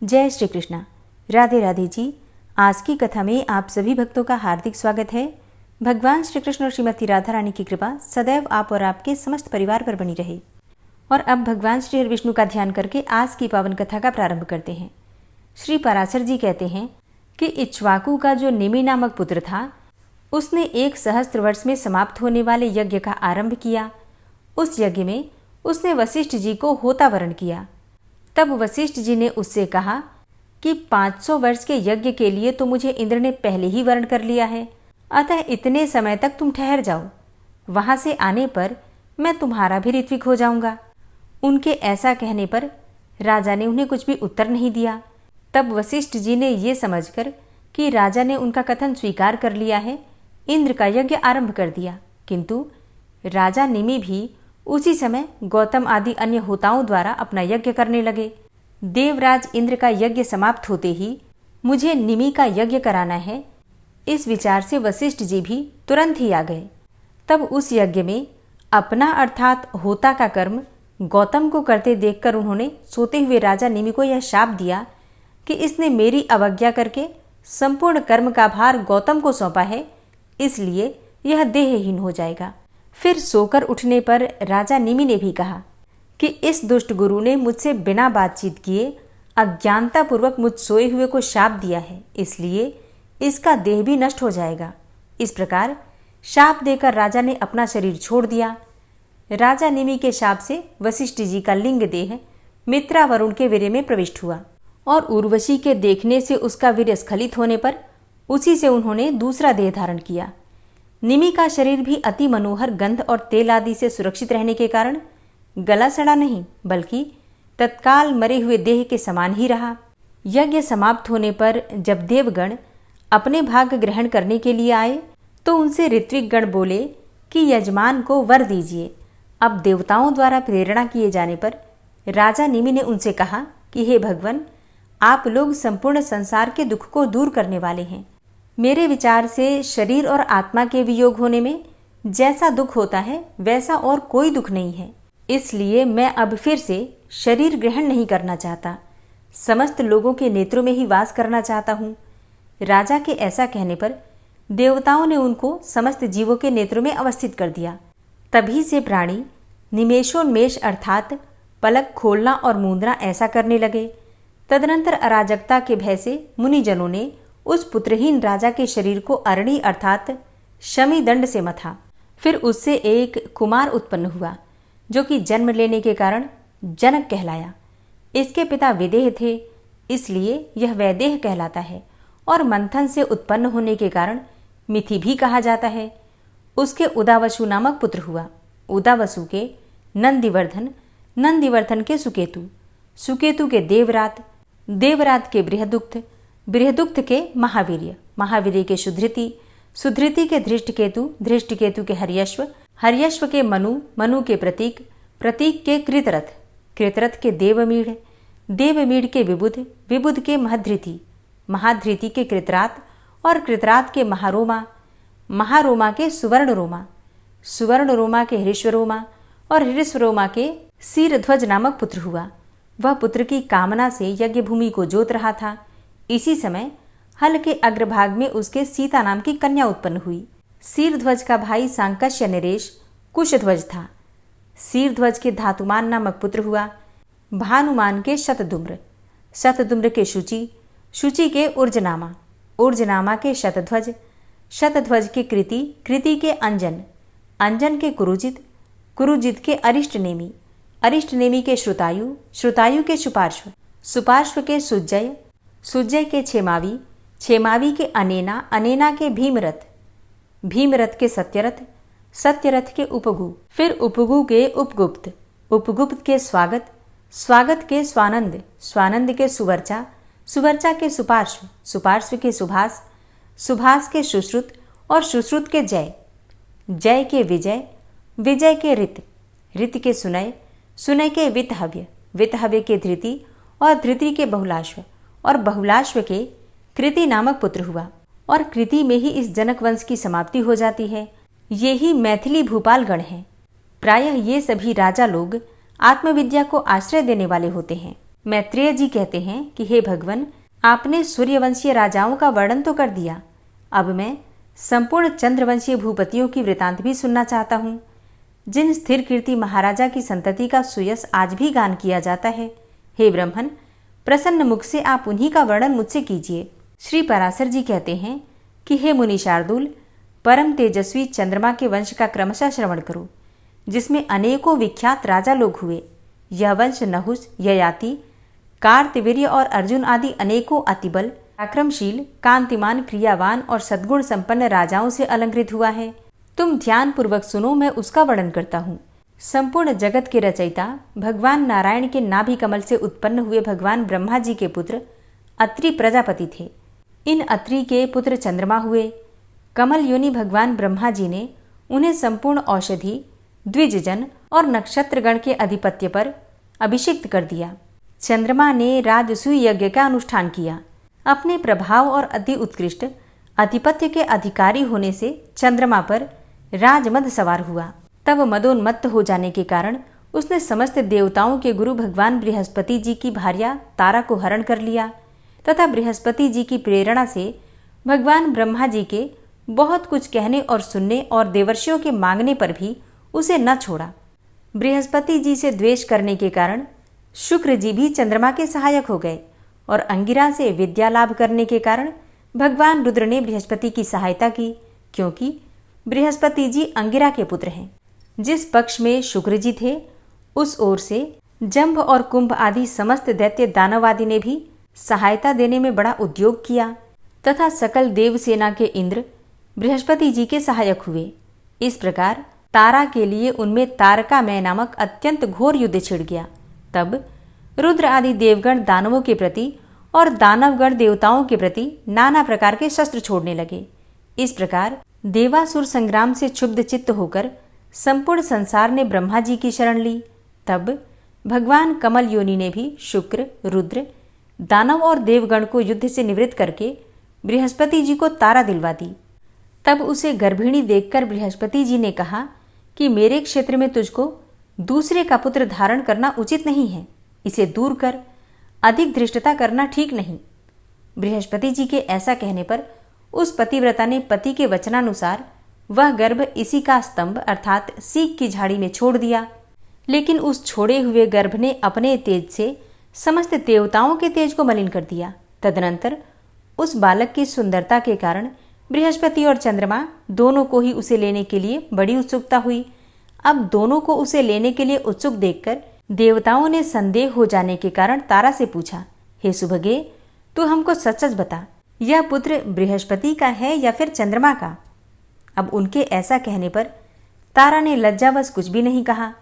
जय श्री कृष्णा। राधे राधे जी। आज की कथा में आप सभी भक्तों का हार्दिक स्वागत है। भगवान श्री कृष्ण और श्रीमती राधा रानी की कृपा सदैव आप और आपके समस्त परिवार पर बनी रहे। और अब भगवान श्री हरि विष्णु का ध्यान करके आज की पावन कथा का प्रारंभ करते हैं। श्री पराशर जी कहते हैं कि इक्ष्वाकु का जो निमि नामक पुत्र था, उसने 1 सहस्त्र वर्ष में समाप्त होने वाले यज्ञ का आरंभ किया। उस यज्ञ में उसने वशिष्ठ जी को होता वरण किया। तब वशिष्ठ जी ने उससे कहा कि 500 वर्ष के यज्ञ के लिए तो मुझे इंद्र ने पहले ही वर्ण कर लिया है, अतः इतने समय तक तुम ठहर जाओ। वहां से आने पर मैं तुम्हारा भी ऋत्विक हो जाऊंगा। उनके ऐसा कहने पर राजा ने उन्हें कुछ भी उत्तर नहीं दिया। तब वशिष्ठ जी ने ये समझकर कि राजा ने उनका कथन स्वीकार कर लिया है, इंद्र का यज्ञ आरंभ कर दिया। किंतु राजा निमि भी उसी समय गौतम आदि अन्य होताओं द्वारा अपना यज्ञ करने लगे। देवराज इंद्र का यज्ञ समाप्त होते ही मुझे निमि का यज्ञ कराना है, इस विचार से वशिष्ठ जी भी तुरंत ही आ गए। तब उस यज्ञ में अपना अर्थात होता का कर्म गौतम को करते देखकर उन्होंने सोते हुए राजा निमि को यह शाप दिया कि इसने मेरी अवज्ञा करके संपूर्ण कर्म का भार गौतम को सौंपा है, इसलिए यह देहहीन हो जाएगा। फिर सोकर उठने पर राजा निमि ने भी कहा कि इस दुष्ट गुरु ने मुझसे बिना बातचीत किए अज्ञानतापूर्वक मुझ सोए हुए को शाप दिया है, इसलिए इसका देह भी नष्ट हो जाएगा। इस प्रकार शाप देकर राजा ने अपना शरीर छोड़ दिया। राजा निमि के शाप से वशिष्ठ जी का लिंग देह मित्रा वरुण के वीर्य में प्रविष्ट हुआ और उर्वशी के देखने से उसका वीर्य स्खलित होने पर उसी से उन्होंने दूसरा देह धारण किया। निमि का शरीर भी अति मनोहर गंध और तेल आदि से सुरक्षित रहने के कारण गला सड़ा नहीं, बल्कि तत्काल मरे हुए देह के समान ही रहा। यज्ञ समाप्त होने पर जब देवगण अपने भाग ग्रहण करने के लिए आए तो उनसे ऋत्विक गण बोले कि यजमान को वर दीजिए। अब देवताओं द्वारा प्रेरणा किए जाने पर राजा निमि ने उनसे कहा कि हे भगवान, आप लोग संपूर्ण संसार के दुख को दूर करने वाले हैं। मेरे विचार से शरीर और आत्मा के वियोग होने में जैसा दुख होता है वैसा और कोई दुख नहीं है, इसलिए मैं अब फिर से शरीर ग्रहण नहीं करना चाहता, समस्त लोगों के नेत्रों में ही वास करना चाहता हूँ। राजा के ऐसा कहने पर देवताओं ने उनको समस्त जीवों के नेत्रों में अवस्थित कर दिया। तभी से प्राणी निमेषोन्मेष अर्थात पलक खोलना और मूंदना ऐसा करने लगे। तदनंतर अराजकता के भय से मुनिजनों ने उस पुत्रहीन राजा के शरीर को अरणी अर्थात शमी दंड से मथा। फिर उससे एक कुमार उत्पन्न हुआ जो कि जन्म लेने के कारण जनक कहलाया। इसके पिता विदेह थे, इसलिए यह वैदेह कहलाता है और मंथन से उत्पन्न होने के कारण मिथि भी कहा जाता है। उसके उदावसु नामक पुत्र हुआ। उदावसु के नंदिवर्धन, नंदिवर्धन के सुकेतु, सुकेतु के देवरात, देवरात के बृहदुक्त, बृहदुक्त के महावीर्य, महावीर्य के सुधृति, सुधृति के धृष्टकेतु, धृष्टकेतु के हर्यश्व, हर्यश्व के मनु, मनु के प्रतीक, प्रतीक के कृतरथ, कृतरथ के देवमीढ़, देवमीढ़ के विबुध, विबुध के महधृति, महाधृति के कृतरात और कृतरात के महारोमा, महारोमा के सुवर्णरोमा, सुवर्णरोमा के हृष्वरोमा और हृष्वरोमा के सीरध्वज नामक पुत्र हुआ। वह पुत्र की कामना से यज्ञ भूमि को जोत रहा था। इसी समय हल के अग्रभाग में उसके सीता नाम की कन्या उत्पन्न हुई। सीरध्वज का भाई सांकस्य नरेश कुशध्वज था। सीरध्वज के धातुमान नामक पुत्र हुआ। भानुमान के शतधुम्र, शतधुम्र के शुचि, शुचि के ऊर्जनामा, ऊर्जनामा के शतध्वज, शतध्वज के कृति, कृति के अंजन, अंजन के कुरुजित, कुरुजित के अरिष्टनेमी, अरिष्टनेमी के श्रुतायु, श्रुतायु के सुपार्श्व, सुपार्श्व के सुज्जय, सुज्जय के छेमावी, छेमावी के अनेना, अनेना के भीमरथ, भीमरथ के सत्यरथ, सत्यरथ के उपगु, फिर उपगु के उपगुप्त, उपगुप्त के स्वागत, स्वागत के स्वानंद, स्वानंद के सुवर्चा, सुवर्चा के सुपार्श्व, सुपार्श्व के सुभाष, सुभाष के सुश्रुत और सुश्रुत के जय, जय के विजय, विजय के ऋत, ऋत के सुनय, सुनय के वितहव्य, वितहव्य के धृति और धृति के बहुलाश्व और बहुलाश्व के कृति नामक पुत्र हुआ। और कृति में ही इस जनक वंश की समाप्ति हो जाती है। ये ही मैथिली भूपाल गण हैं। प्रायः ये सभी राजा लोग आत्मविद्या को आश्रय देने वाले होते हैं। मैत्रेय जी कहते हैं कि हे भगवान, आपने सूर्यवंशीय राजाओं का वर्णन तो कर दिया, अब मैं संपूर्ण चंद्रवंशीय भूपतियों की वृतांत भी सुनना चाहता हूँ, जिन स्थिर कीर्ति महाराजा की संतति का सुयस आज भी गान किया जाता है। हे ब्रह्मन, प्रसन्न मुख से आप उन्हीं का वर्णन मुझसे कीजिए। श्री पराशर जी कहते हैं कि हे मुनि शार्दूल, परम तेजस्वी चंद्रमा के वंश का क्रमशः श्रवण करो, जिसमें अनेकों विख्यात राजा लोग हुए। यह वंश नहुस, ययाति, कार्तवीर्य और अर्जुन आदि अनेकों अतिबल, आक्रमशील, कांतिमान, क्रियावान और सद्गुण संपन्न राजाओं से अलंकृत हुआ है। तुम ध्यान पूर्वक सुनो, मैं उसका वर्णन करता हूँ। संपूर्ण जगत के रचयिता भगवान नारायण के नाभि कमल से उत्पन्न हुए भगवान ब्रह्मा जी के पुत्र अत्रि प्रजापति थे। इन अत्रि के पुत्र चंद्रमा हुए। कमल योनि भगवान ब्रह्मा जी ने उन्हें संपूर्ण औषधि, द्विजजन और नक्षत्रगण के अधिपत्य पर अभिषिक्त कर दिया। चंद्रमा ने राजसूय यज्ञ का अनुष्ठान किया। अपने प्रभाव और अति उत्कृष्ट आधिपत्य के अधिकारी होने से चंद्रमा पर राजमद सवार हुआ। तब मदोन्मत्त हो जाने के कारण उसने समस्त देवताओं के गुरु भगवान बृहस्पति जी की भार्या तारा को हरण कर लिया तथा बृहस्पति जी की प्रेरणा से भगवान ब्रह्मा जी के बहुत कुछ कहने और सुनने और देवर्षियों के मांगने पर भी उसे न छोड़ा। बृहस्पति जी से द्वेष करने के कारण शुक्र जी भी चंद्रमा के सहायक हो गए और अंगिरा से विद्या लाभ करने के कारण भगवान रुद्र ने बृहस्पति की सहायता की, क्योंकि बृहस्पति जी अंगिरा के पुत्र हैं। जिस पक्ष में शुक्र जी थे, उस ओर से जंभ और कुंभ आदि समस्त दैत्य दानवादि ने भी सहायता देने में बड़ा उद्योग किया तथा सकल देव सेना के इंद्र बृहस्पति जी के सहायक हुए। इस प्रकार तारा के लिए उनमें तारकामय नामक अत्यंत घोर युद्ध छिड़ गया। तब रुद्र आदि देवगण दानवों के प्रति और दानवगण देवताओं के प्रति नाना प्रकार के शस्त्र छोड़ने लगे। इस प्रकार देवासुर संग्राम से क्षुब्ध चित्त होकर संपूर्ण संसार ने ब्रह्मा जी की शरण ली। तब भगवान कमल योनि ने भी शुक्र, रुद्र, दानव और देवगण को युद्ध से निवृत्त करके बृहस्पति जी को तारा दिलवा दी। तब उसे गर्भिणी देखकर बृहस्पति जी ने कहा कि मेरे क्षेत्र में तुझको दूसरे का पुत्र धारण करना उचित नहीं है, इसे दूर कर, अधिक धृष्टता करना ठीक नहीं। बृहस्पति जी के ऐसा कहने पर उस पतिव्रता ने पति के वचनानुसार वह गर्भ इसी का स्तंभ अर्थात सीक की झाड़ी में छोड़ दिया। लेकिन उस छोड़े हुए गर्भ ने अपने तेज से समस्त देवताओं के तेज को मलिन कर दिया। तदनंतर उस बालक की सुंदरता के कारण बृहस्पति और चंद्रमा दोनों को ही उसे लेने के लिए बड़ी उत्सुकता हुई। अब दोनों को उसे लेने के लिए उत्सुक देखकर देवताओं ने संदेह हो जाने के कारण तारा से पूछा, हे सुभगे, तू हमको सच सच बता, यह पुत्र बृहस्पति का है या फिर चंद्रमा का? अब उनके ऐसा कहने पर तारा ने लज्जावश कुछ भी नहीं कहा।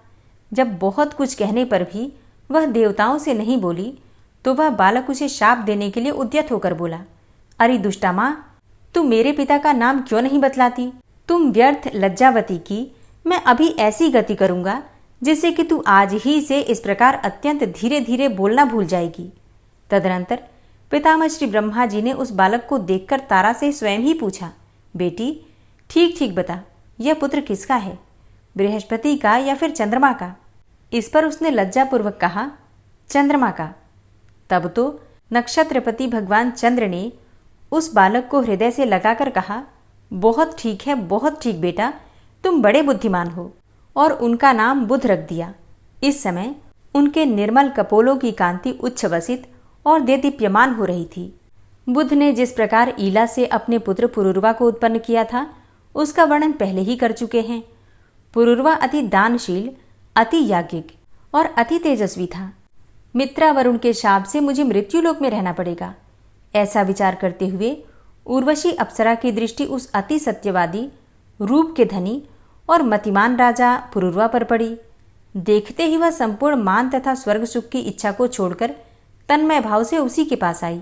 जब बहुत कुछ कहने पर भी वह देवताओं से नहीं बोली तो वह बालक उसे शाप देने के लिए उद्यत होकर बोला, अरे दुष्टा माँ, तुम मेरे पिता का नाम क्यों नहीं बतलाती? तुम व्यर्थ लज्जावती की, मैं अभी ऐसी गति करूंगा जिससे कि तू आज ही से इस प्रकार अत्यंत धीरे धीरे बोलना भूल जाएगी। तदनंतर पितामह श्री ब्रह्मा जी ने उस बालक को देखकर तारा से स्वयं ही पूछा, बेटी ठीक ठीक बता, यह पुत्र किसका है, बृहस्पति का या फिर चंद्रमा का? इस पर उसने लज्जापूर्वक कहा, चंद्रमा का। तब तो नक्षत्रपति भगवान चंद्र ने उस बालक को हृदय से लगाकर कहा, बहुत ठीक है, बहुत ठीक बेटा, तुम बड़े बुद्धिमान हो, और उनका नाम बुध रख दिया। इस समय उनके निर्मल कपोलों की कांति उच्छ्वसित और देदीप्यमान हो रही थी। बुध ने जिस प्रकार ईला से अपने पुत्र पुरुरवा को उत्पन्न किया था, उसका वर्णन पहले ही कर चुके हैं। पुरुरवा अति दानशील, अति याज्ञिक और अति तेजस्वी था। मित्रा वरुण के शाप से मुझे मृत्युलोक में रहना पड़ेगा, ऐसा विचार करते हुए उर्वशी अप्सरा की दृष्टि उस अति सत्यवादी, रूप के धनी और मतिमान राजा पुरुरवा पर पड़ी। देखते ही वह संपूर्ण मान तथा स्वर्ग सुख की इच्छा को छोड़कर तन्मय भाव से उसी के पास आई।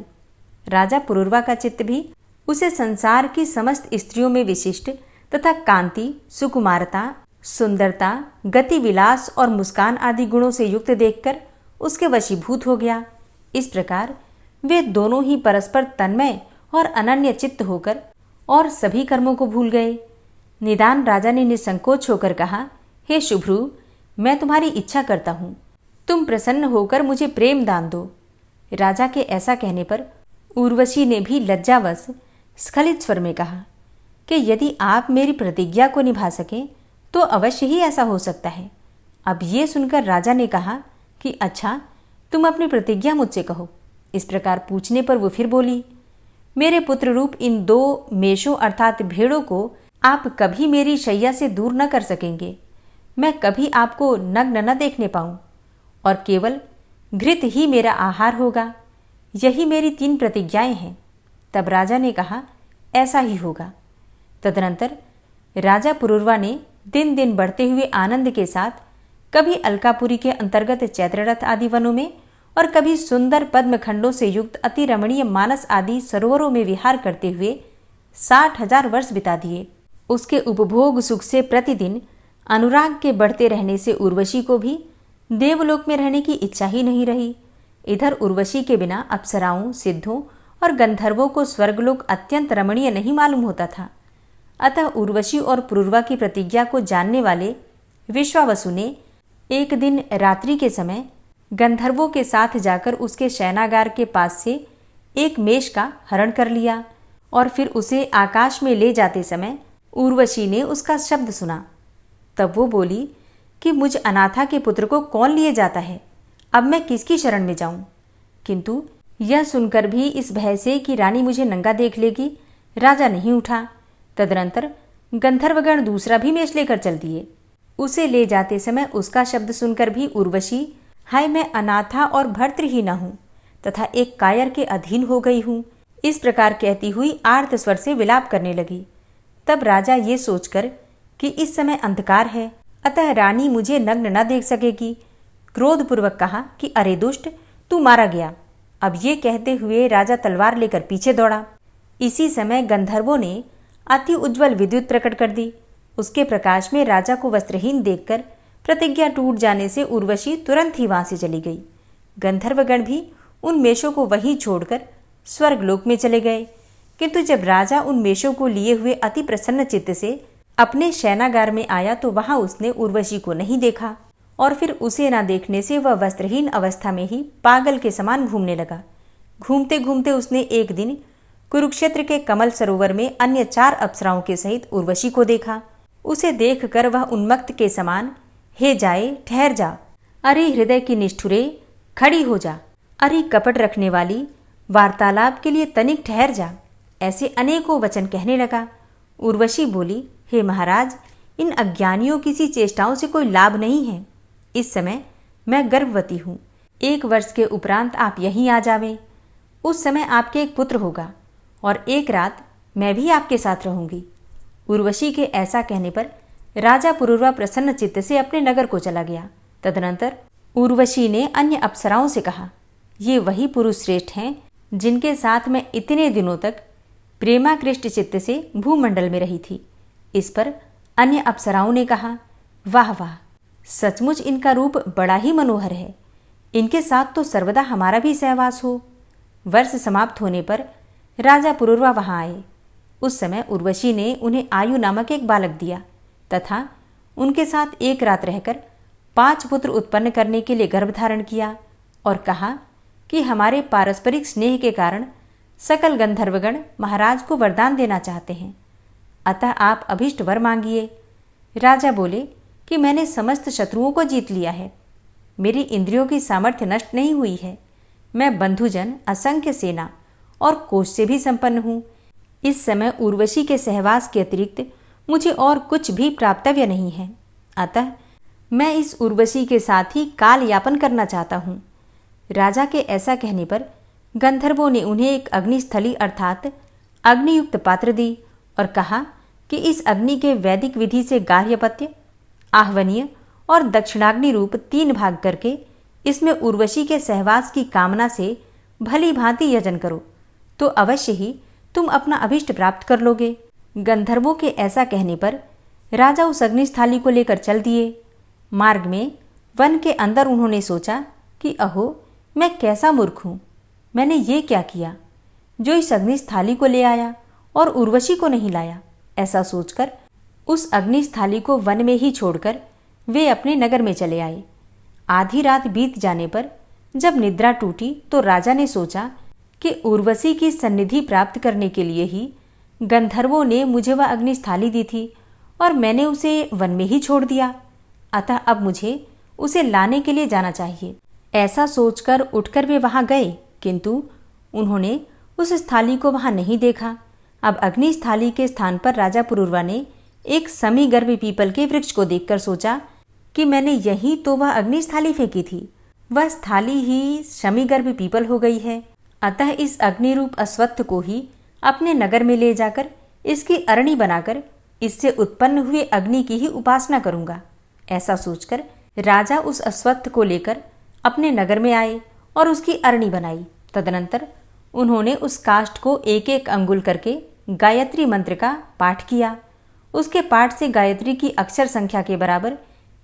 राजा पुरुरवा का चित्त भी उसे संसार की समस्त स्त्रियों में विशिष्ट तथा कांति, सुकुमारता, सुंदरता, गति विलास और मुस्कान आदि गुणों से युक्त देखकर उसके वशीभूत हो गया। इस प्रकार वे दोनों ही परस्पर तन्मय और अनन्य चित्त होकर और सभी कर्मों को भूल गए। निदान राजा ने निसंकोच होकर कहा, हे शुभ्रू, मैं तुम्हारी इच्छा करता हूँ, तुम प्रसन्न होकर मुझे प्रेम दान दो। राजा के ऐसा कहने पर उर्वशी ने भी लज्जावश स्खलित स्वर में कहा कि यदि आप मेरी प्रतिज्ञा को निभा सकें तो अवश्य ही ऐसा हो सकता है। अब ये सुनकर राजा ने कहा कि अच्छा, तुम अपनी प्रतिज्ञा मुझसे कहो। इस प्रकार पूछने पर वो फिर बोली, मेरे पुत्र रूप इन 2 मेषों अर्थात भेड़ों को आप कभी मेरी शैया से दूर न कर सकेंगे। मैं कभी आपको नग्न न देखने पाऊं और केवल घृत ही मेरा आहार होगा। यही मेरी 3 प्रतिज्ञाएं हैं। तब राजा ने कहा, ऐसा ही होगा। तदनंतर राजा पुरूरवा ने दिन दिन बढ़ते हुए आनंद के साथ कभी अलकापुरी के अंतर्गत चैत्ररथ आदि वनों में और कभी सुंदर पद्म खंडों से युक्त अति रमणीय मानस आदि सरोवरों में विहार करते हुए 60,000 वर्ष बिता दिए। उसके उपभोग सुख से प्रतिदिन अनुराग के बढ़ते रहने से उर्वशी को भी देवलोक में रहने की इच्छा ही नहीं रही। इधर उर्वशी के बिना अप्सराओं, सिद्धों और गंधर्वों को स्वर्गलोक अत्यंत रमणीय नहीं मालूम होता था। अतः उर्वशी और पुरूरवा की प्रतिज्ञा को जानने वाले विश्वावसु ने एक दिन रात्रि के समय गंधर्वों के साथ जाकर उसके शयनागार के पास से एक मेष का हरण कर लिया और फिर उसे आकाश में ले जाते समय उर्वशी ने उसका शब्द सुना। तब वो बोली कि मुझ अनाथा के पुत्र को कौन लिए जाता है, अब मैं किसकी शरण में जाऊं। किंतु यह सुनकर भी इस भय से कि रानी मुझे नंगा देख लेगी, राजा नहीं उठा। तदनंतर गंधर्वगण दूसरा भी मेष लेकर चल दिए। उसे ले जाते समय उसका शब्द सुनकर भी उर्वशी, हाय मैं अनाथा और भर्तृहीन हूँ तथा एक कायर के अधीन हो गई हूँ, इस प्रकार कहती हुई आर्त स्वर से विलाप करने लगी। तब राजा ये सोचकर कि इस समय अंधकार है, अतः रानी मुझे नग्न न देख सकेगी, क्रोधपूर्वक कहा कि अरे दुष्ट, तू मारा गया। अब ये कहते हुए राजा तलवार लेकर पीछे दौड़ा। इसी समय गंधर्वों ने अति उज्ज्वल विद्युत प्रकट कर दी। उसके प्रकाश में राजा को वस्त्रहीन देखकर प्रतिज्ञा टूट जाने से उर्वशी तुरंत ही वहां से चली गई। गंधर्वगण भी उन मेषों को वहीं छोड़कर स्वर्गलोक में चले गए। किंतु जब राजा उन मेषों को लिए हुए अति प्रसन्न चित्त से अपने शयनागार में आया तो वहां उसने उर्वशी को नहीं देखा और फिर उसे न देखने से वह वस्त्रहीन अवस्था में ही पागल के समान घूमने लगा। घूमते घूमते उसने एक दिन कुरुक्षेत्र के कमल सरोवर में अन्य 4 अप्सराओं के सहित उर्वशी को देखा। उसे देखकर वह उन्मत्त के समान, हे जाए, ठहर जा, अरे हृदय की निष्ठुरे, खड़ी हो जा, अरे कपट रखने वाली, वार्तालाप के लिए तनिक ठहर जा, ऐसे अनेकों वचन कहने लगा। उर्वशी बोली, हे महाराज, इन अज्ञानियों की सी चेष्टाओं से कोई लाभ नहीं है। इस समय मैं गर्भवती हूँ, 1 वर्ष के उपरांत आप यहीं आ जावें। उस समय आपके एक पुत्र होगा और एक रात मैं भी आपके साथ रहूंगी। उर्वशी के ऐसा कहने पर राजा पुरूरवा प्रसन्न चित्त से अपने नगर को चला गया। तदनंतर उर्वशी ने अन्य अप्सराओं से कहा, ये वही पुरुष श्रेष्ठ हैं जिनके साथ मैं इतने दिनों तक प्रेमाकृष्ट चित्त से भूमंडल में रही थी। इस पर अन्य अप्सराओं ने कहा, वाह वाह, सचमुच इनका रूप बड़ा ही मनोहर है, इनके साथ तो सर्वदा हमारा भी सहवास हो। वर्ष समाप्त होने पर राजा पुरूरवा वहां आए। उस समय उर्वशी ने उन्हें आयु नामक एक बालक दिया तथा उनके साथ एक रात रहकर 5 पुत्र उत्पन्न करने के लिए गर्भ धारण किया और कहा कि हमारे पारस्परिक स्नेह के कारण सकल गंधर्वगण महाराज को वरदान देना चाहते हैं, अतः आप अभिष्ट वर मांगिए। राजा बोले कि मैंने समस्त शत्रुओं को जीत लिया है, मेरी इंद्रियों की सामर्थ्य नष्ट नहीं हुई है, मैं बंधुजन, असंख्य सेना और कोष से भी संपन्न हूँ। इस समय उर्वशी के सहवास के अतिरिक्त मुझे और कुछ भी प्राप्तव्य नहीं है, अतः मैं इस उर्वशी के साथ ही काल यापन करना चाहता हूँ। राजा के ऐसा कहने पर गंधर्वों ने उन्हें एक अग्निस्थली अर्थात अग्नियुक्त पात्र दी और कहा कि इस अग्नि के वैदिक विधि से गार्हपत्य, आह्वनीय और दक्षिणाग्नि रूप 3 भाग करके इसमें उर्वशी के सहवास की कामना से भली भांति यजन करो तो अवश्य ही तुम अपना अभिष्ट प्राप्त कर लोगे। गंधर्वों के ऐसा कहने पर राजा उस अग्निस्थाली को लेकर चल दिए। मार्ग में वन के अंदर उन्होंने सोचा कि अहो, मैं कैसा मूर्ख हूँ, मैंने ये क्या किया जो इस अग्निस्थाली को ले आया और उर्वशी को नहीं लाया। ऐसा सोचकर उस अग्निस्थाली को वन में ही छोड़कर वे अपने नगर में चले आए। आधी रात बीत जाने पर जब निद्रा टूटी तो राजा ने सोचा कि उर्वशी की सन्निधि प्राप्त करने के लिए ही गंधर्वों ने मुझे वह अग्निस्थाली दी थी और मैंने उसे वन में ही छोड़ दिया, अतः अब मुझे उसे लाने के लिए जाना चाहिए। ऐसा सोचकर उठकर वे वहां गए, किंतु उन्होंने उस स्थाली को वहां नहीं देखा। अब अग्निस्थाली के स्थान पर राजा पुरूरवा ने एक समीगर्भ पीपल के वृक्ष को देखकर सोचा कि मैंने यहीं तो वह अग्निस्थाली फेंकी थी, वह स्थाली ही शमीगर्भ पीपल हो गई है। अतः इस अग्निरूप अश्वत्थ को ही अपने नगर में ले जाकर इसकी अरणी बनाकर इससे उत्पन्न हुए अग्नि की ही उपासना करूंगा। ऐसा सोचकर राजा उस अश्वत्थ को लेकर अपने नगर में आए और उसकी अरणी बनाई। तदनंतर उन्होंने उस काष्ठ को एक एक अंगुल करके गायत्री मंत्र का पाठ किया। उसके पाठ से गायत्री की अक्षर संख्या के बराबर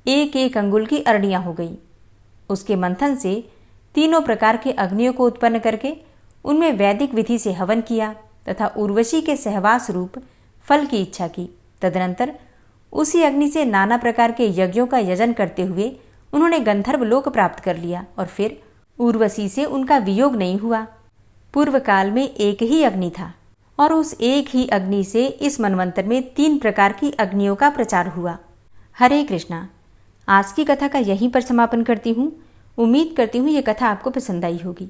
एक एक अंगुल की अरणियां हो गई। उसके मंथन से तीनों प्रकार के अग्नियों को उत्पन्न करके उनमें वैदिक विधि से हवन किया तथा उर्वशी के सहवास रूप फल की इच्छा की। तदनंतर उसी अग्नि से नाना प्रकार के यज्ञों का यजन करते हुए उन्होंने गंधर्व लोक प्राप्त कर लिया और फिर उर्वशी से उनका वियोग नहीं हुआ। पूर्व काल में एक ही अग्नि था और उस एक ही अग्नि से इस मनवंतर में 3 प्रकार की अग्नियों का प्रचार हुआ। हरे कृष्णा। आज की कथा का यहीं पर समापन करती हूँ। उम्मीद करती हूँ ये कथा आपको पसंद आई होगी।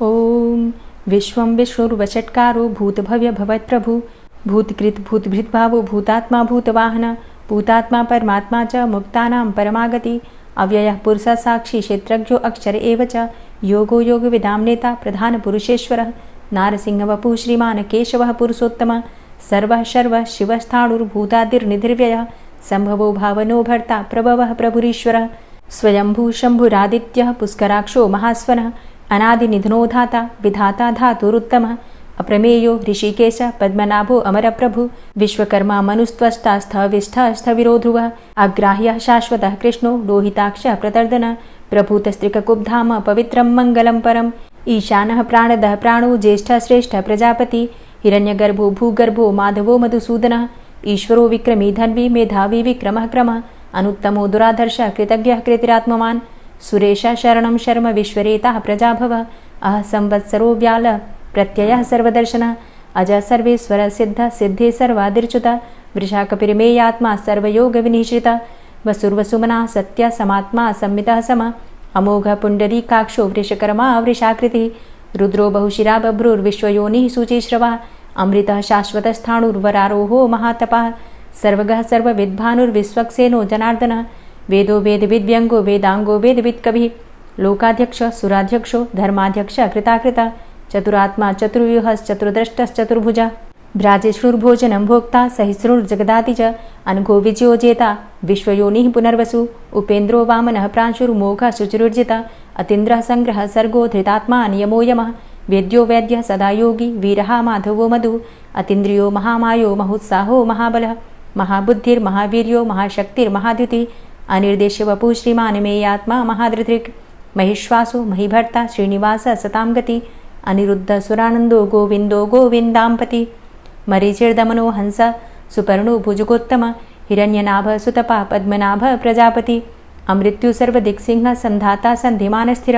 ओम विश्वं विष्णुर्वषट्कारो भूतभव्य भवत्प्रभु भूतकृत भूतभृत भावो भूतात्मा भूतवाहन भूतात्मा परमात्मा च मुक्तानां परमागति अव्ययः पुरुषः साक्षी क्षेत्रज्ञो अक्षर एव च योगो योग विदाम नेता प्रधान पुरुषेश्वरः नारसिंह वपुः श्रीमान केशवः पुरुषोत्तम सर्वः शर्वः शिवस्थाणुर्भूतादिर्निधिर्व्ययः संभवो भावनो भर्ता प्रभवः प्रभुरीश्वरः स्वयंभू शंभुरादित्यः पुष्कराक्षो महास्वनः अनादिनिधनो धाता विधाता धातुरुत्तमः अप्रमेयो ऋषिकेश पद्मनाभो अमरप्रभु विश्वकर्मा मनुस्त्वष्टा स्थविष्ठः स्थविरो ध्रुवः अग्राह्यः शाश्वतः कृष्णो लोहिताक्षः प्रतर्दन प्रभूतस्त्रिककुब्धाम पवित्रं मङ्गलं परम् ईशानः प्राणदः प्राणो ज्येष्ठः श्रेष्ठः प्रजापति हिरण्यगर्भो भूगर्भो माधवो मधुसूदनः ईश्वरो विक्रमी धन्वी मेधावी विक्रमः क्रमः अनुत्तमो दुराधर्षः कृतज्ञः कृतिरात्मवान् सुरेशः शरणं शर्म विश्वरेताः प्रजाभवः अह संवत्सरो व्याल प्रत्ययः सर्वदर्शनः अजः सर्वेश्वर सिद्ध सिद्धे सर्वादिर्च्युतः वृषाकपिर्मेयात्मा सर्वयोगविनिश्रितः वसुर्वसुमनः सत्य समात्मा संमितः समः अमोघ पुण्डरीकाक्षो वृषकर्मा वृषाकृतिः रुद्रो बहुशिरा बभ्रुर्विश्वयोनिः शुचिश्रवः अमृतः शाश्वतस्थाणुर्वरारोहो महातपः सर्वगः सर्वविद्भानुर्विश्वक्सेनो जनार्दनः वेदो वेदविद्व्यङ्गो वेदाङ्गो वेदवित्कविः लोकाध्यक्षः सुराध्यक्षो धर्माध्यक्षः कृताकृतः चतुरात्मा चतुर्व्यूहश्चतुर्द्रष्टश्चतुर्भुजः भ्राजिष्णुर्भोजनं भोक्ता सहिष्णुर्जगदाति च अनघो विजयो जेता विश्वयोनिः पुनर्वसु उपेन्द्रो वामनः प्रांशुर्मोघः शुचिरुर्जितः अतीन्द्रः संग्रहः सर्गो धृतात्मा नियमो यमः वेद्यो वैद्यः सदा योगी वीरः माधवो मधु अतीन्द्रियो महामायो महोत्साहो महाबलः महाबुद्धिर्महावीर्यो महाशक्तिर्महाद्युतिः अनिर्देश्य वपुः श्रीमान् मेयात्मा महाधृतिर् महिश्वासो महीभर्ता श्रीनिवासः सतां गति अनिरुद्ध सुरानन्दो गोविन्दो गोविन्दाम्पति मरीचिर्दमनो हंस सुपर्णो भुजगोत्तम हिरण्यनाभ सुतपा पद्मनाभ प्रजापति अमृत्यु सर्वदिक्सिंह संधाता संधिमान स्थिर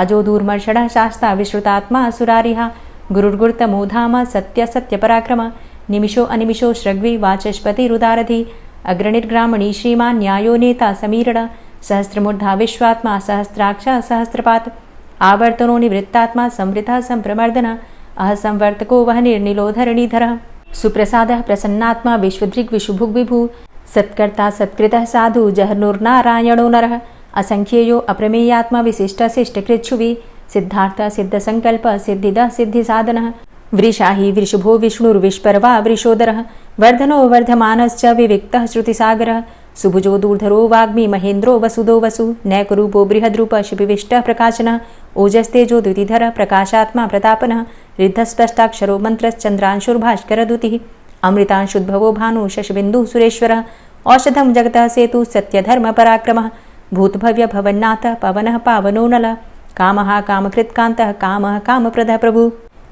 अजो दूर्मर्षण शास्ता विश्रुतात्मा सुरारिः गुरुर्गुर्तमो धाम सत्य सत्यपराक्रम निमिषो अनिमिषो श्रग्वी वाचस्पतिरुदारधि अग्रणिर्ग्रामणी श्रीमान् न्यायो नेता समीरण सहस्रमूर्धा विश्वात्मा सहस्राक्ष सहस्रपात् आवर्तनो निवृत्तात्मा संवृतः संप्रमर्दन अह संवर्तको वह निर्निलोधरणीधरः सुप्रसादः प्रसन्नात्मा विश्वदृग् विशुभुग् विभु सत्कर्ता सत्कृतः साधु जहनुर्नारायणो नरः असंख्येयो अप्रमेयात्मा विशिष्टशिष्टकृच्छुवि सिद्धार्थ सिद्धसंकल्प सिद्धिदः सिद्धिसाधनः वृषाहि वृषभो विष्णुर्विष्पर्वा वृषोदरः वर्धनो वर्धमानश्च विविक्तः श्रुतिसागरः सुभुजो दूर्धरो वाग्मी महेन्द्रो वसुदो वसु नैकरूपो बृहद्रूप शिपिविष्टः प्रकाशनः ओजस्तेजो द्युतिधरः प्रकाशात्मा प्रतापनः रिद्धस्पष्टाक्षरो मन्त्रश्चन्द्रांशुर्भास्करदुतिः अमृतांशुद्भवो भानु शशबिन्दुः सुरेश्वरः औषधं जगतः सेतु सत्यधर्मपराक्रमः भूतभव्य भवन्नाथ पवनः पावनो नलः कामः कामकृत्कान्तः कामः कामप्रदः प्रभु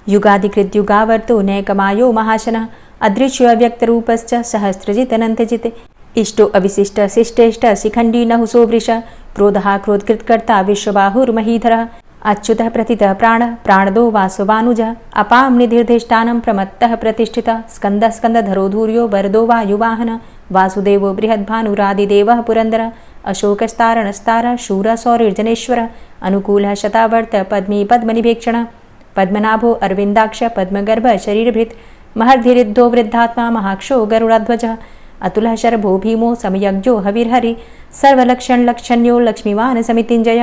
युगादिकृद्युगावर्तो नैकमायो महाशनः अदृश्यो अव्यक्तरूपश्च सहस्रजित् अनन्तजित् इष्टो अविशिष्ट शिष्टेष्ट शिखंडी नहुसो वृष क्रोधः क्रोधकृत्कर्ता विश्वबाहुर्महीधरः अच्युतः प्रतितः प्राणदो वासुवानुज अपां निधिर्धिष्ठानं प्रमत्तः प्रतिष्ठितः स्कन्दः स्कन्दधरो धूर्यो वरदो वायुवाहन वासुदेवो बृहद्भानुरादिदेवः पुरन्दर अशोकस्तारणस्तार शूर सौरिर्जनेश्वर अनुकूलः शतावर्त पद्मी पद्मनिभेक्षण पद्मनाभो अरविन्दाक्ष पद्मगर्भ शरीरभृत् महर्धिरिद्धो वृद्धात्मा महाक्षो गरुडध्वजः अतुलः शरभो भीमो समयज्ञो हविर्हरि सर्वलक्षणलक्षण्यो लक्ष्मीवान् समितिञ्जय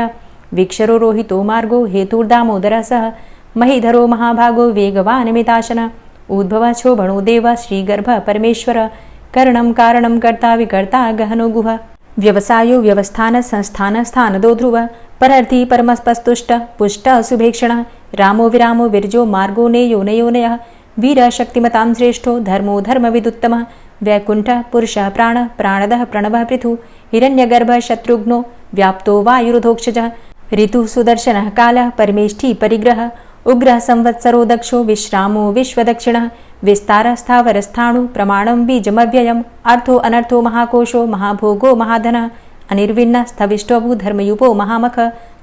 वीक्षरो रोहितो मार्गो हेतुर्दामोदरः सह महीधरो महाभागो वेगवान् मिताशन उद्भव क्षोभणो देव श्रीगर्भ परमेश्वर करणं कारणं कर्ता विकर्ता गहनो गुह व्यवसायो व्यवस्थान संस्थान स्थानदो ध्रुव परर्थी परमस्पस्तुष्ट पुष्ट सुभेक्षण रामो विरामो विरजो मार्गो नेयो नयोनयः वीर शक्तिमतां श्रेष्ठो धर्मो धर्मविदुत्तमः वैकुण्ठ पुरुषः प्राणदः प्रणवः पृथु हिरण्यगर्भ शत्रुघ्नो व्याप्तो वायुरुधोक्षजः ऋतु सुदर्शनः कालः परमेष्ठी परिग्रह उग्रः संवत्सरो दक्षो विश्रामो विश्वदक्षिणः विस्तारस्थावरस्थाणु प्रमाणं बीजमव्ययम् अर्थो अनर्थो महाकोशो महाभोगो महाधनः अनिर्विण्ण स्थविष्टोभू धर्मयुपो महामख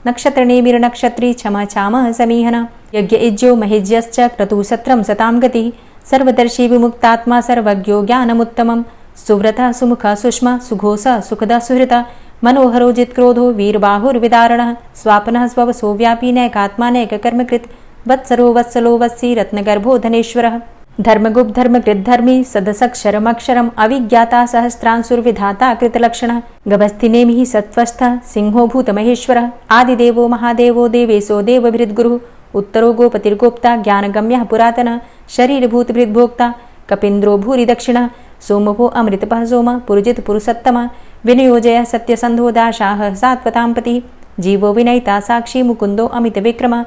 नक्षत्रनेमिर्नक्षत्री क्षम चामः समीहन यज्ञ इज्यो महेज्यश्च क्रतुसत्रं सतां गतिः सर्वदर्शी विमुक्तात्मा सर्वज्ञो ज्ञानमुत्तमं सुव्रतः सुमुखः सुष्मा सुघोषः सुखदः सुहृतः मनोहरो जित्क्रोधो वीरबाहुर्विदारणः स्वापनः स्ववसो व्यापी नैकात्मानैककर्मकृत् वत्सरो वत्सलो वत्सी रत्नगर्भो धनेश्वरः धर्मगुप्त धर्मकृद्धर्मी सदसक्षरमक्षरम् अविज्ञाता सहस्रांसुर्विधाता कृतलक्षणः गभस्तिनेमिः सत्त्वस्थः सिंहो भूतमहेश्वरः आदिदेवो महादेवो देवेशो देवभृद्गुरुः उत्तरो गोपतिर्गोप्ता ज्ञानगम्यः पुरातनः शरीरभूतभृद्भोक्ता कपीन्द्रो भूरि दक्षिणः सोमभो अमृतपः सोम पुरुजित पुरुषोत्तमः विनियोजय सत्यसन्धो दाशाः सात्वतां पतिः जीवो विनयिता साक्षी मुकुन्दो अमितविक्रमः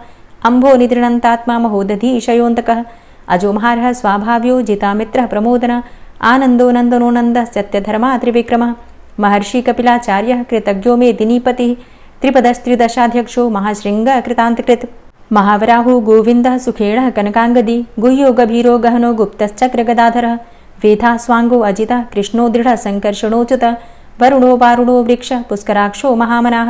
अम्भो निद्रणन्तात्मा महोदधीशयोऽन्तकः अजोमहारः स्वाभाव्यो जितामित्रः प्रमोदन आनन्दो नन्दनो नन्दः सत्यधर्मा त्रिविक्रमः महर्षि कपिलाचार्यः कृतज्ञो मेदिनीपतिः त्रिपदस्त्रिदशाध्यक्षो महाशृङ्गः कृतान्तकृत् महावराहो गोविन्दः सुखेणः कनकाङ्गदी गुह्यो गभीरो गहनो गुप्तश्चक्रगदाधरः वेधा स्वाङ्गो अजितः कृष्णो दृढः सङ्कर्षणोच्युतः वरुणो वारुणो वृक्ष पुष्कराक्षो महामनाः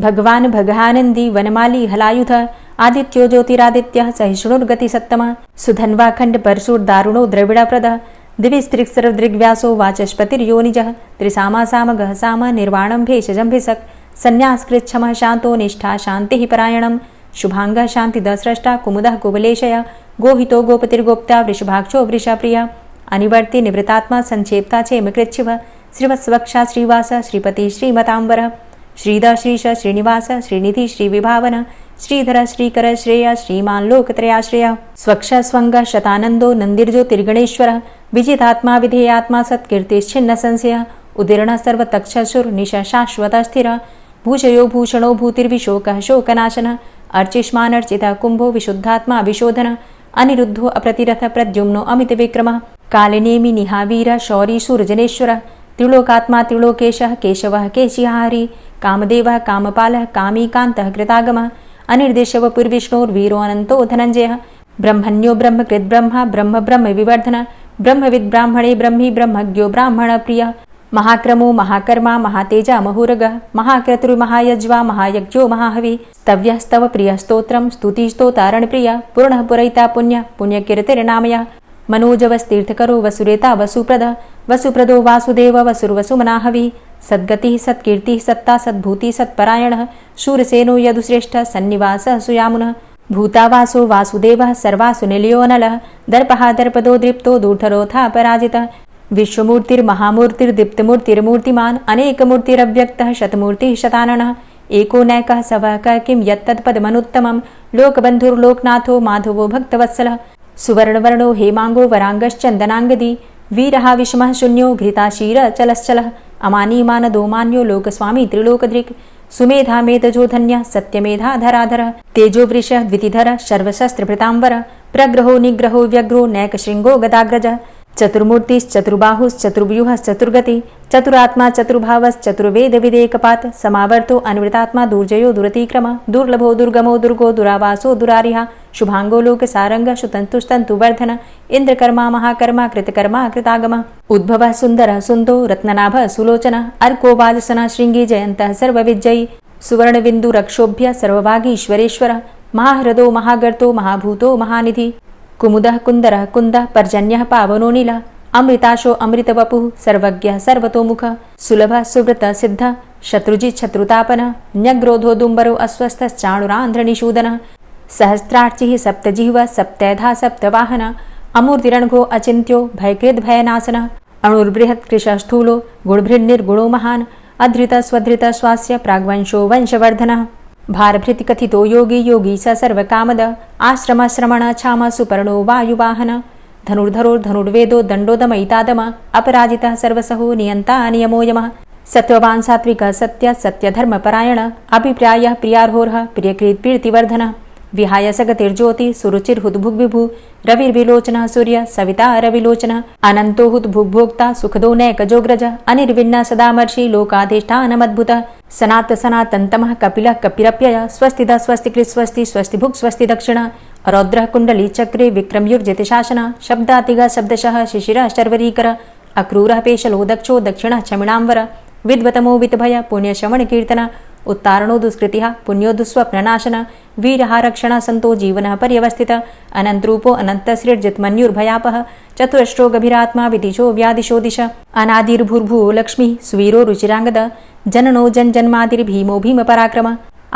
भगवान् भगानन्दी वनमाली हलायुधः आदित्यो ज्योतिरादित्यः सहिष्णुर्गतिसत्तमः सुधन्वाखण्ड परशुर्दारुणो द्रविडप्रदः दिविस्त्रिक्सर्वदृग्व्यासो वाचस्पतिर्योनिजः त्रिसामा सामगः साम निर्वाणं भेषजं भिषक् संन्यासकृच्छमः शान्तो निष्ठा शान्तिः परायणं शुभाङ्गः शान्तिदस्रष्टा कुमुदः कुवलेशय गोहितो गोपतिर्गोप्ता वृषभाक्षो वृषप्रियः अनिवर्ति निवृतात्मा संक्षेप्ता चेमकृच्छिवः श्रीवत्सवक्षा श्रीवास श्रीपति श्रीमताम्बरः श्रीद श्रीश श्रीनिवास श्रीनिधि श्रीविभावन श्रीधर श्रीकर श्रेय श्रीमान् लोकत्रयाश्रयः स्वक्ष स्वङ्ग शतानन्दो नन्दिर्ज्योतिर्गणेश्वरः विजितात्मा विधेयात्मा सत्कीर्तिश्छिन्न संशयः उदीर्णः सर्वतक्षशुर्निश शाश्वतः स्थिरः भूषयो भूषणो भूतिर्विशोकः शोकनाशनः अर्चिष्मानर्चितः कुम्भो विशुद्धात्मा विशोधनः अनिरुद्धो अप्रतिरथ प्रद्युम्नो अमितविक्रमः कालिनेमि निहावीर शौरी शूरजनेश्वरः त्रिलोकात्मा त्रिलोकेशः केशवः केशिहारी कामदेवः कामपालः कामीकान्तः कृतागमः अनिर्देशवपुर्विष्णोर्वीरो अनन्तो धनञ्जयः ब्रह्मण्यो ब्रह्मकृद्ब्रह्मा ब्रह्म ब्रह्म विवर्धन ब्रह्मविद् ब्राह्मणे ब्रह्मी ब्रह्मज्ञो ब्राह्मणप्रियः महाक्रमो महाकर्मा महातेजा महोरगः महाक्रतुर्महायज्वा महायज्ञो महाहवि स्तव्यः स्तव प्रियः स्तोत्रं स्तुतिस्तोतारणप्रियः पूर्णः पुरयिता पुण्यः पुण्यकीर्तिर्नामयः मनोजवस्तीर्थकरो वसुरेता वसुप्रदः वसुप्रदो वासुदेव वसुर्वसुमनाहवि सद्गतिः सत्कीर्तिः सत्ता सद्भूतिः सत्परायणः शूरसेनो यदुश्रेष्ठः सन्निवासः सुयामुनः भूतावासो वासुदेवः सर्वासु निलयोऽनलः दर्पः दर्पदो दृप्तो दूर्धरोऽथा पराजितः विश्वमूर्तिर्महामूर्तिर्दीप्तमूर्तिर्मूर्तिमान् अनेकमूर्तिरव्यक्तः शतमूर्तिः शताननः एको नैकः सवः किं यत्तत्पदमनुत्तमं लोकबन्धुर्लोकनाथो माधवो भक्तवत्सलः सुवर्णवर्णो हेमाङ्गो वराङ्गश्चन्दनाङ्गदी वीरः विषमः शून्यो घृताशीर चलश्चलः अमानीमानदो मान्यो लोकस्वामी त्रिलोकदृक् सुमेधा मेधजो धन्यः सत्यमेधा धराधरः तेजो वृषः द्वितिधरः सर्वशस्त्रभृताम्बरः प्रग्रहो निग्रहो व्यग्रो नैकशृङ्गो गदाग्रजः चतुर्मूर्तिश्चतुर्बाहुश्चतुर्व्यूहश्चतुर्गति चतुरात्मा चतुर्भावश्चतुर्वेद विदेकपात समावर्तो अनवृतात्मा दुर्जयो दुरतिक्रम दुर्लभो दुर्गमो दुर्गो दुरावासो दुरारिहा शुभांगो लोक सारंग शुतंतुस्तंतुवर्धन इंद्रकर्मा महाकर्मा कृतकर्मा कृतागम उद्भव सुंदर सुंदो रत्ननाभ सुलोचन अर्को वाजसन श्रृंगी जयंत सर्वविजयी सुवर्णबिंदु रक्षोभ्य सर्वभागीश्वरेश्वर महाहृदो महागर्तो महाभूतो महानिधि कुमुदः कुंदरः कुंद पर्जन्यः पावनो नील अमृताशो अमृतवपुः सर्वज्ञः सर्वतोमुख सुलभ सुव्रत सिद्ध शत्रुजित् शत्रुतापन न्यग्रोधो दुम्बरो अस्वस्थश्चाणुरान्ध्रनिषूदन सहस्रार्चिः सप्तजिह्व सप्तैधा सप्तवाहन अमूर्तिरणघो अचिन्त्यो भयकृद् भयनाशन अणुर्बृहत् कृशस्थूलो गुणभृन्निर्गुणो महान् अधृत स्वधृत स्वास्य प्राग्वंशो वंशवर्धनः भारभृति कथितो योगी योगी स सर्वकामद आश्रम श्रमण छाम सुपर्णो वायुवाहन धनुर्धरोर्धनुर्वेदो दण्डोदमयितादम अपराजितः सर्वसहो नियन्ता नियमो यमः सत्त्ववान् सात्विकः सत्य सत्यधर्मपरायण अभिप्रायः प्रियार्होर्ह प्रियकृत् प्रीतिवर्धनः विहाय सगतिर्ज्योति सुरुचिर्हुद्भुग्विभु रविर्विलोचनः सूर्य सविता रविलोचनः अनन्तो हुद्भुग्भोक्ता सुखदो नैकजोग्रज अनिर्विण्ण सदामर्षि लोकाधिष्ठानमद्भुतः सनात सनातन्तमः कपिलः कपिरप्यय स्वस्तिदा स्वस्तिकृत् स्वस्ति स्वस्तिभुक् स्वस्ति दक्षिण रौद्रः कुण्डली चक्रे विक्रमयुर्जित शासन शब्दातिग शब्दशः शिशिरः शर्वरीकर अक्रूरः पेशलो दक्षो दक्षिणः क्षमिणाम्बर विद्वतमो वितभय पुण्यश्रवण कीर्तन उत्तारणो दुष्कृतिः पुण्यो दुःस्वप्ननाशन वीरहारक्षण संतो जीवनः पर्यवस्थित अनन्तरूपो अनन्तसृर्जितमन्युर्भयापः चतुरश्रो गभीरात्मा विदिशो व्यादिशो दिश अनादिर्भूर्भुवो लक्ष्मी सुवीरो रुचिरांगद जननो जन्मादिर्भीमो भीमपराक्रम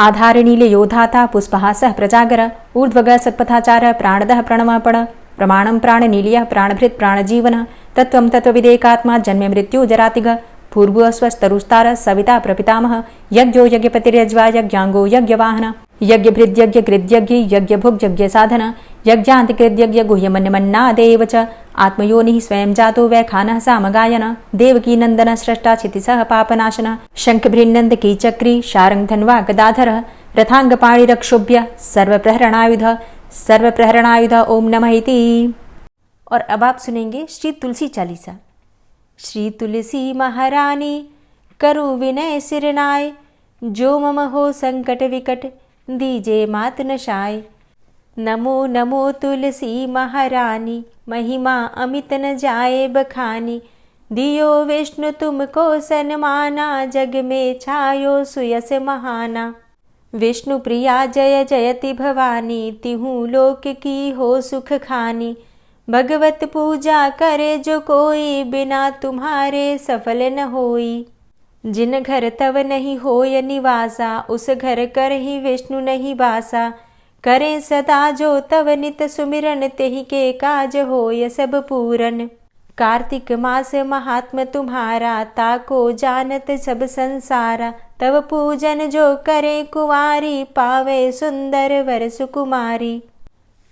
आधारनीले योधाता पुष्पहासः प्रजागर ऊर्ध्वग सत्पथाचार प्राणदः प्रणमापण प्रमाणं प्राणनीलयः प्राणभृत् प्राणजीवन तत्त्वं तत्त्वविदेकात्मा जन्म मृत्यु जरातिग पूर्वस्वस्तरुस्तार सविता प्रपितामह यज्ञो यज्ञपतिर्यज्वा यज्ञांगो यज्ञवाहन यज्ञभृद्यज्ञकृद्यज्ञ यज्ञभुग्यज्ञ साधन यज्ञान्तिकृद्यज्ञ गुह्यमन्यमन्नादेव च आत्मयोनिः स्वयं जातो वैखानः सामगायन देवकी नंदन स्रष्टा क्षितिसः पापनाशन शंखभृन्नन्दकी चक्री शारंगधन्वा गदाधर रथांगपाणिरक्षोभ्य सर्वप्रहरणायुध ओम नमः इति। और अब आप सुनेंगे श्री तुलसी चालीसा। श्री तुलसी महारानी करु विनय सिरनाय जो मम हो संकट विकट दीजे मात नशाय। नमो नमो तुलसी महारानी महिमा अमित न जाए बखानी दियो विष्णु तुमको सन्माना जग में छायो सुयस महाना। विष्णु प्रिया जय जयति भवानी तिहु लोक की हो सुख खानी। भगवत पूजा करे जो कोई बिना तुम्हारे सफल न होई। जिन घर तव नहीं होय निवासा उस घर कर ही विष्णु नहीं बासा। करें सदा जो तव नित सुमिरन तेहि के काज होय सब पूरन। कार्तिक मास महात्म तुम्हारा ताको जानत सब संसारा। तव पूजन जो करे कुंवारी पावे सुंदर वर सुकुमारी।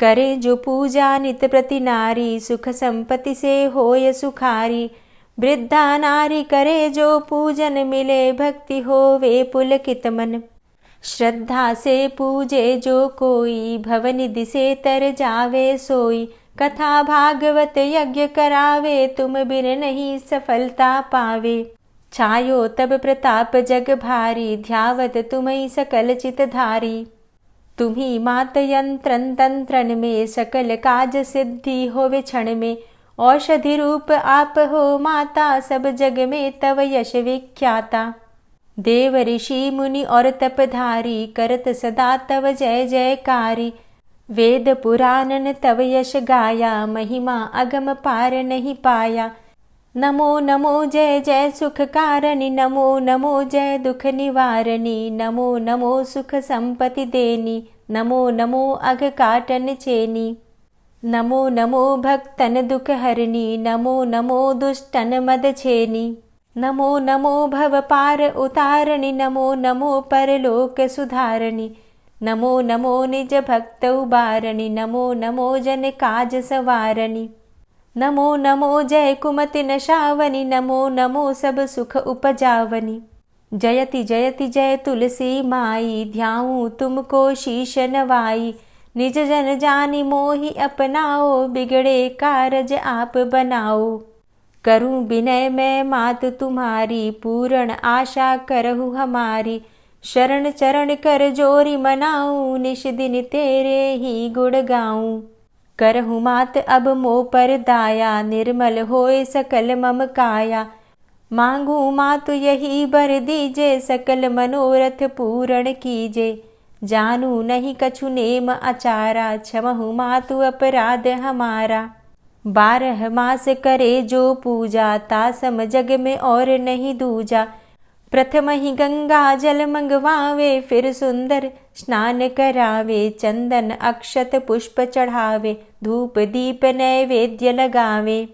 करे जो पूजा नित प्रति नारी सुख संपत्ति से होय सुखारी। वृद्धा नारी करे जो पूजन मिले भक्ति होवे पुलकित मन। श्रद्धा से पूजे जो कोई भवनिधि से तर जावे सोई। कथा भागवत यज्ञ करावे तुम बिन नहीं सफलता पावे। छायो तब प्रताप जग भारी ध्यावत तुम्हि सकल चित धारी। तुम्ही मात यंत्रन तंत्रन में सकल काज सिद्धि होवे क्षण में। औषधि रूप आप हो माता सब जग में तव यश विख्याता। देव ऋषि मुनि और तपधारी करत सदा तव जय जयकारी। वेद पुराणन तव यश गाया महिमा अगम पार नहीं पाया। नमो नमो जय जय सुख कारणि नमो नमो जय दुख निवारणी। नमो नमो सुख संपत्ति देनी नमो नमो अघ काटन चेनी। नमो नमो भक्तन दुख हरणी नमो नमो दुष्टन मद छेनी। नमो नमो भव पार उतारणी नमो नमो परलोक सुधारणी। नमो नमो निज भक्त उबारणी नमो नमो जन काज सवारणी। नमो नमो जय कुमति नशावनी नमो नमो सब सुख उपजावनी। जयति जयति जय तुलसी माई ध्याऊं तुमको शीश नवाई। निज जन जानी मोहि अपनाओ बिगड़े कारज आप बनाओ। करूं विनय मैं मात तुम्हारी, पूर्ण आशा करहु हमारी। शरण चरण कर जोरी मनाऊं, निश दिन तेरे ही गुण गाऊं। करहु मात अब मो पर दाया, निर्मल होए सकल मम काया। मांगू मातु यही बर दीजे, सकल मनोरथ पूर्ण कीजे। जानू नहीं कछु नेम आचारा, क्षमहु मातु अपराध हमारा। 12 मास करे जो पूजा, तासम जग में और नहीं दूजा। प्रथम ही गंगा जल मंगवावे, फिर सुंदर स्नान करावे। चंदन अक्षत पुष्प चढ़ावे, धूप दीप नैवेद्य लगावे।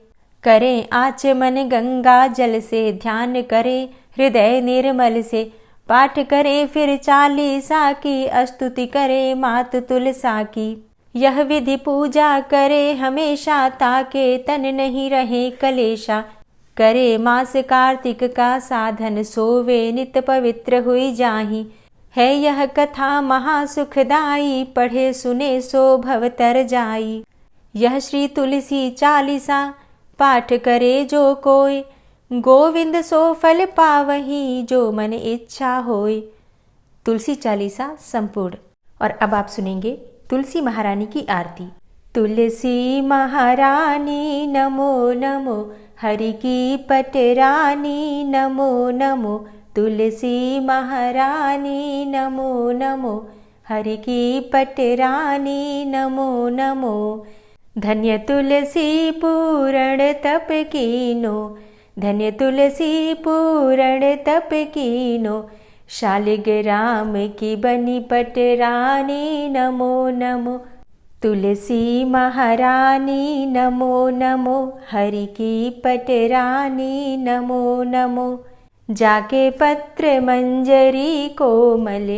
करें आचमन गंगा जल से, ध्यान करे हृदय निर्मल से। पाठ करे फिर चालीसा की, स्तुति करे मात तुलसा की। यह विधि पूजा करे हमेशा, ताके तन नहीं रहे कलेशा। करे मास कार्तिक का साधन, सोवे नित पवित्र हुई जाहि। है यह कथा महासुखदाई, पढ़े सुने सो भव तर जाई। यह श्री तुलसी चालीसा, पाठ करे जो कोय। गोविंद सो फल पावही, जो मन इच्छा होय। तुलसी चालीसा संपूर्ण। और अब आप सुनेंगे तुलसी महारानी की आरती। तुलसी महारानी नमो नमो, हरि की पटरानी नमो नमो। तुलसी महारानी नमो नमो, हरि की पटरानी नमो नमो। धन्य तुलसी पूर्ण तप कीनो, धन्य तुलसी पूर्ण तप कीनो। शालिग्राम की बनी पटरानी नमो नमो। तुलसी महारानी नमो नमो, हरि की पटरानी नमो नमो। जाके पत्र मंजरी कोमल,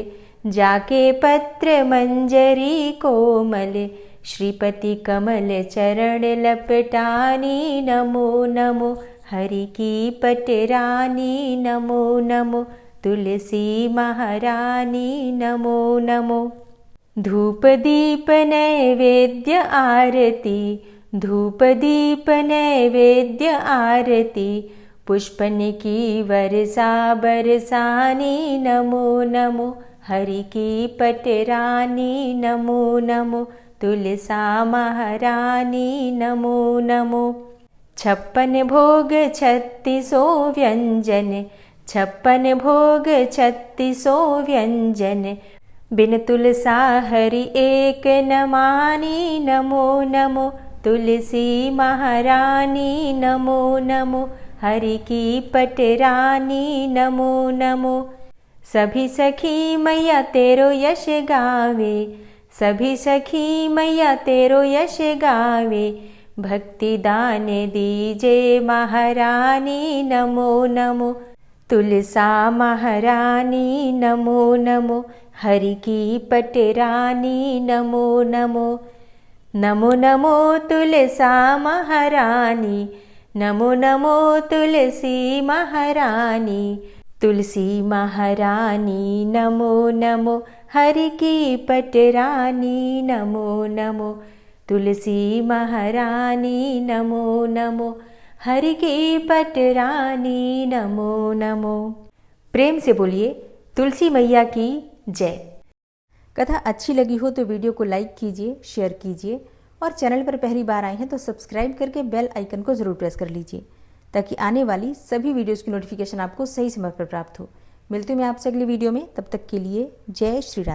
जाके पत्र मंजरी कोमल। श्रीपति कमल चरण लपटानी नमो नमो, हरि की पटरानी नमो नमो। तुलसी महारानी नमो नमो। धूप दीप नैवेद्य आरती, धूप दीप नैवेद्य आरती। पुष्पन की वर्षा बरसानी नमो नमो, हरि की पटरानी नमो नमो। तुलसा महारानी नमो नमो। 56 भोग 36 व्यंजन, 56 भोग 36 व्यंजन। बिन तुलसा हरि एक न मानी नमो नमो। तुलसी महारानी नमो नमो, हरि की पटरानी नमो नमो। सभी सखी मैया तेरो यश गावे, सभी सखी मैया तेरो यश गावे। भक्ति दान दीजे महारानी नमो नमो। तुलसा महारानी नमो नमो, हरि की पटरानी नमो नमो। नमो नमो तुलसा महारानी, नमो नमो तुलसी महारानी। तुलसी महारानी नमो नमो, हरि की पटरानी नमो नमो। तुलसी महारानी नमो नमो, हरि की पटरानी नमो नमो। प्रेम से बोलिए तुलसी मैया की जय। कथा अच्छी लगी हो तो वीडियो को लाइक कीजिए, शेयर कीजिए और चैनल पर पहली बार आए हैं तो सब्सक्राइब करके बेल आइकन को ज़रूर प्रेस कर लीजिए ताकि आने वाली सभी वीडियोस की नोटिफिकेशन आपको सही समय पर प्राप्त हो। मिलती हूँ मैं आपसे अगली वीडियो में, तब तक के लिए जय श्री राधे।